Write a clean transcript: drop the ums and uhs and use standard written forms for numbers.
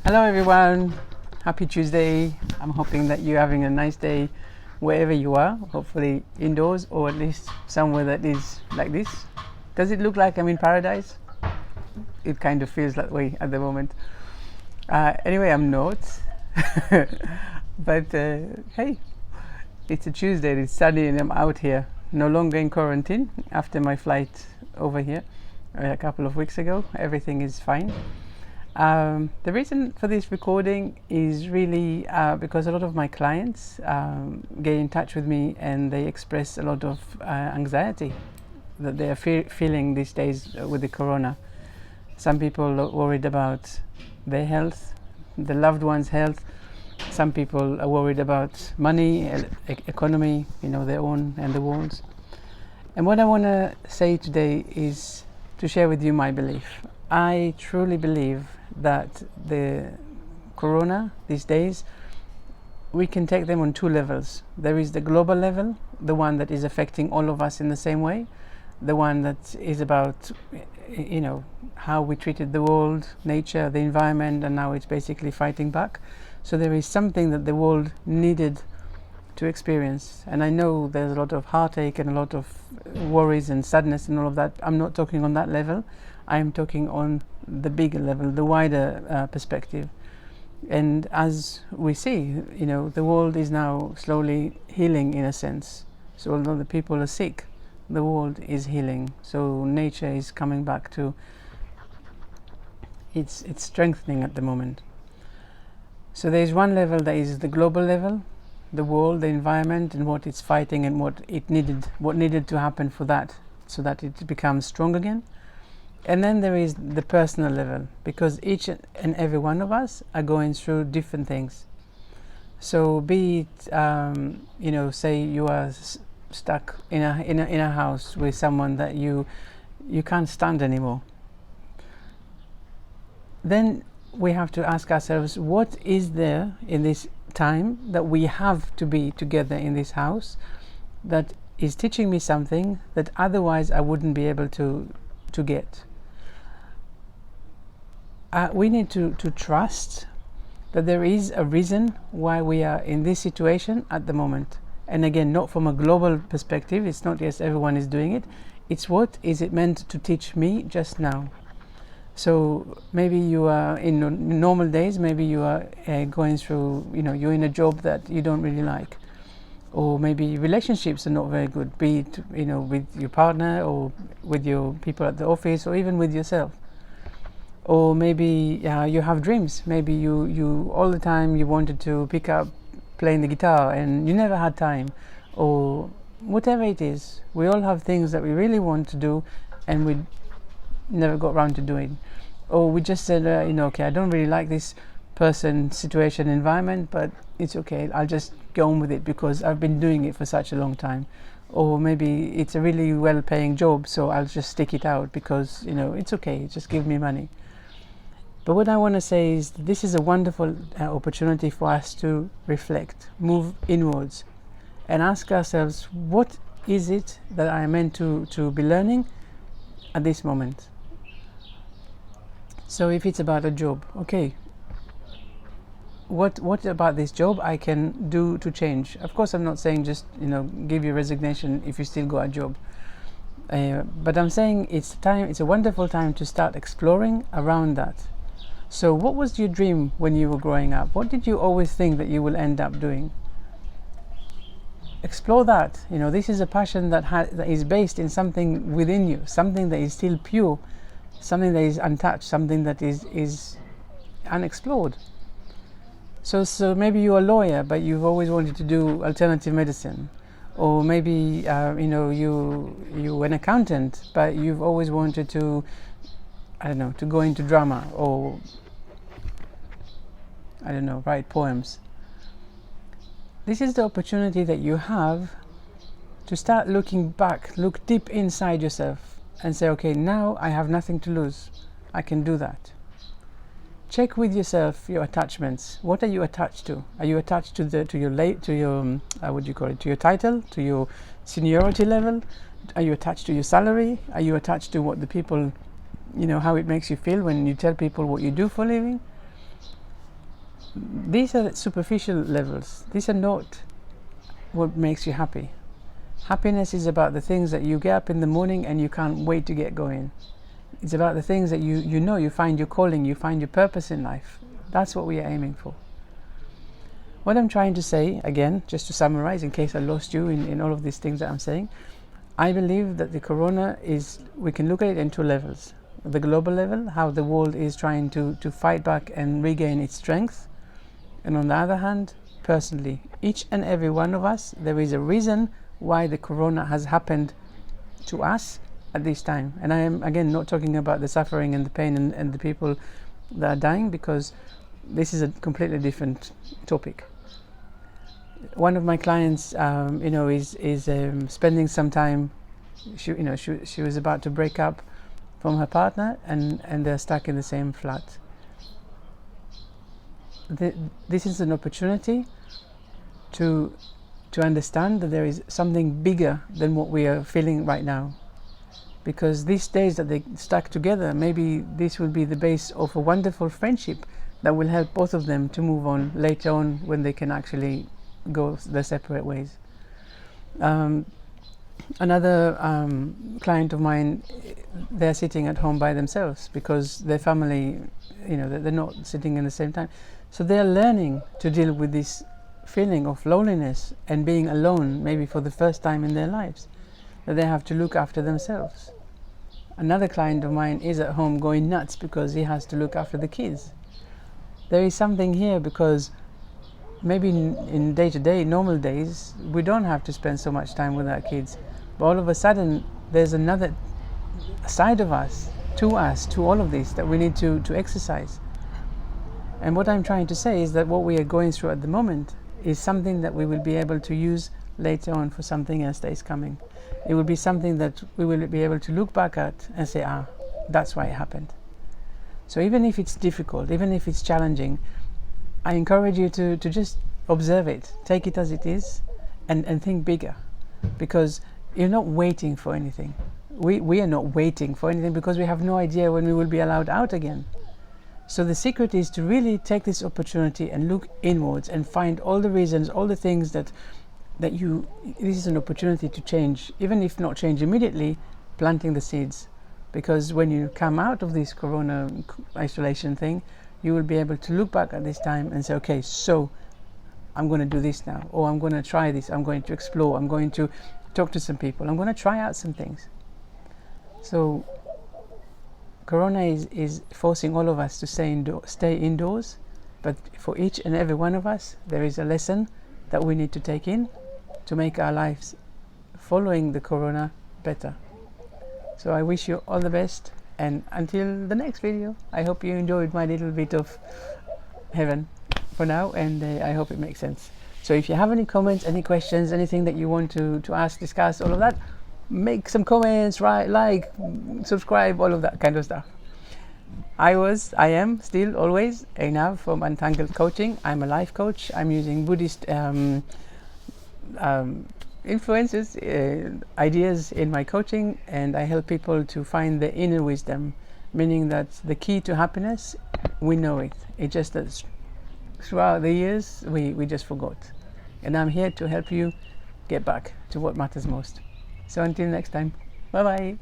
Hello everyone, happy Tuesday. I'm hoping that you're having a nice day wherever you are, hopefully indoors or at least somewhere that is like this. Does it look like I'm in paradise? It kind of feels that way at the moment. Anyway, I'm not. But hey, it's a Tuesday, it's sunny and I'm out here, no longer in quarantine after my flight over here a couple of weeks ago. Everything is fine. The reason for this recording is really because a lot of my clients get in touch with me and they express a lot of anxiety that they are feeling these days with the corona. Some people are worried about their health, the loved ones' health. Some people are worried about money, economy, their own and the world's. And what I want to say today is to share with you my belief. I truly believe that the corona these days, we can take them on two levels. There is the global level, the one that is affecting all of us in the same way, the one that is about how we treated the world, nature, the environment, and now it's basically fighting back. So there is something that the world needed to experience, and I know there's a lot of heartache and a lot of worries and sadness and all of that. I'm not talking on that level. I am talking on the bigger level, the wider perspective. And as we see, the world is now slowly healing in a sense. So although the people are sick, the world is healing. So nature is coming back to it's strengthening at the moment. So there is one level that is the global level, the world, the environment, and what it's fighting and what needed to happen for that, so that it becomes strong again. And then there is the personal level, because each and every one of us are going through different things. So be it, say you are stuck in a house with someone that you can't stand anymore. Then we have to ask ourselves, what is there in this time that we have to be together in this house that is teaching me something that otherwise I wouldn't be able to get? We need to trust that there is a reason why we are in this situation at the moment. And again, not from a global perspective. It's not yes, everyone is doing it. It's what is it meant to teach me just now. So maybe you are in normal days, maybe you are going through, you're in a job that you don't really like. Or maybe relationships are not very good, be it, with your partner or with your people at the office or even with yourself. Or maybe you have dreams. Maybe you all the time you wanted to pick up playing the guitar and you never had time. Or whatever it is. We all have things that we really want to do and we never got around to doing. Or we just said, okay, I don't really like this person, situation, environment, but it's okay. I'll just go on with it because I've been doing it for such a long time. Or maybe it's a really well-paying job, so I'll just stick it out because, it's okay. Just give me money. But what I want to say is this is a wonderful opportunity for us to reflect, move inwards, and ask ourselves, what is it that I am meant to be learning at this moment? So if it's about a job, okay, what about this job I can do to change? Of course, I'm not saying just, give your resignation if you still got a job. But I'm saying it's a wonderful time to start exploring around that. So what was your dream when you were growing up? What did you always think that you will end up doing? Explore that. This is a passion that is based in something within you, something that is still pure, something that is untouched, something that is unexplored. So maybe you're a lawyer, but you've always wanted to do alternative medicine. Or maybe you're an accountant, but you've always wanted to, to go into drama or, write poems. This is the opportunity that you have to start looking back, look deep inside yourself and say, okay, now I have nothing to lose. I can do that. Check with yourself your attachments. What are you attached to? Are you attached to your title, to your seniority level? Are you attached to your salary? Are you attached to what the people, how it makes you feel when you tell people what you do for a living? these are superficial levels. These are not what makes you happy. Happiness is about the things that you get up in the morning and you can't wait to get going. It's about the things that you know, you find your calling, you find your purpose in life. That's what we are aiming for. What I'm trying to say, again, just to summarize in case I lost you in all of these things that I'm saying, I believe that the corona is, we can look at it in two levels. The global level, how the world is trying to fight back and regain its strength. And on the other hand, personally, each and every one of us, there is a reason why the corona has happened to us at this time. And I am, again, not talking about the suffering and the pain and the people that are dying, because this is a completely different topic. One of my clients, is spending some time. She was about to break up from her partner, and they're stuck in the same flat. This is an opportunity to understand that there is something bigger than what we are feeling right now. Because these days that they stuck together, maybe this will be the base of a wonderful friendship that will help both of them to move on later on when they can actually go their separate ways. Another client of mine, they're sitting at home by themselves because their family, they're not sitting in the same time. So they're learning to deal with this feeling of loneliness and being alone, maybe for the first time in their lives, that they have to look after themselves. Another client of mine is at home going nuts because he has to look after the kids. There is something here because maybe in day-to-day, normal days, we don't have to spend so much time with our kids. But all of a sudden, there's another side of us, to all of this, that we need to exercise. And what I'm trying to say is that what we are going through at the moment is something that we will be able to use later on for something else that is coming. It will be something that we will be able to look back at and say, that's why it happened. So even if it's difficult, even if it's challenging, I encourage you to just observe it, take it as it is, and think bigger. Because you're not waiting for anything. We are not waiting for anything because we have no idea when we will be allowed out again. So the secret is to really take this opportunity and look inwards and find all the reasons, all the things that this is an opportunity to change, even if not change immediately, planting the seeds. Because when you come out of this corona isolation thing, you will be able to look back at this time and say, okay, so I'm going to do this now, or I'm going to try this, I'm going to explore, I'm going to talk to some people, I'm going to try out some things. So corona is forcing all of us to stay indoors, but for each and every one of us, there is a lesson that we need to take in to make our lives following the corona better. So I wish you all the best, and until the next video, I hope you enjoyed my little bit of heaven for now, and I hope it makes sense. So if you have any comments, any questions, anything that you want to ask, discuss, all of that, make some comments, like, subscribe, all of that kind of stuff. I am still always Einav from Untangled Coaching. I'm a life coach. I'm using Buddhist influences, ideas in my coaching, and I help people to find the inner wisdom, meaning that the key to happiness, we know it. It's just that throughout the years, we just forgot. And I'm here to help you get back to what matters most. So until next time, bye-bye.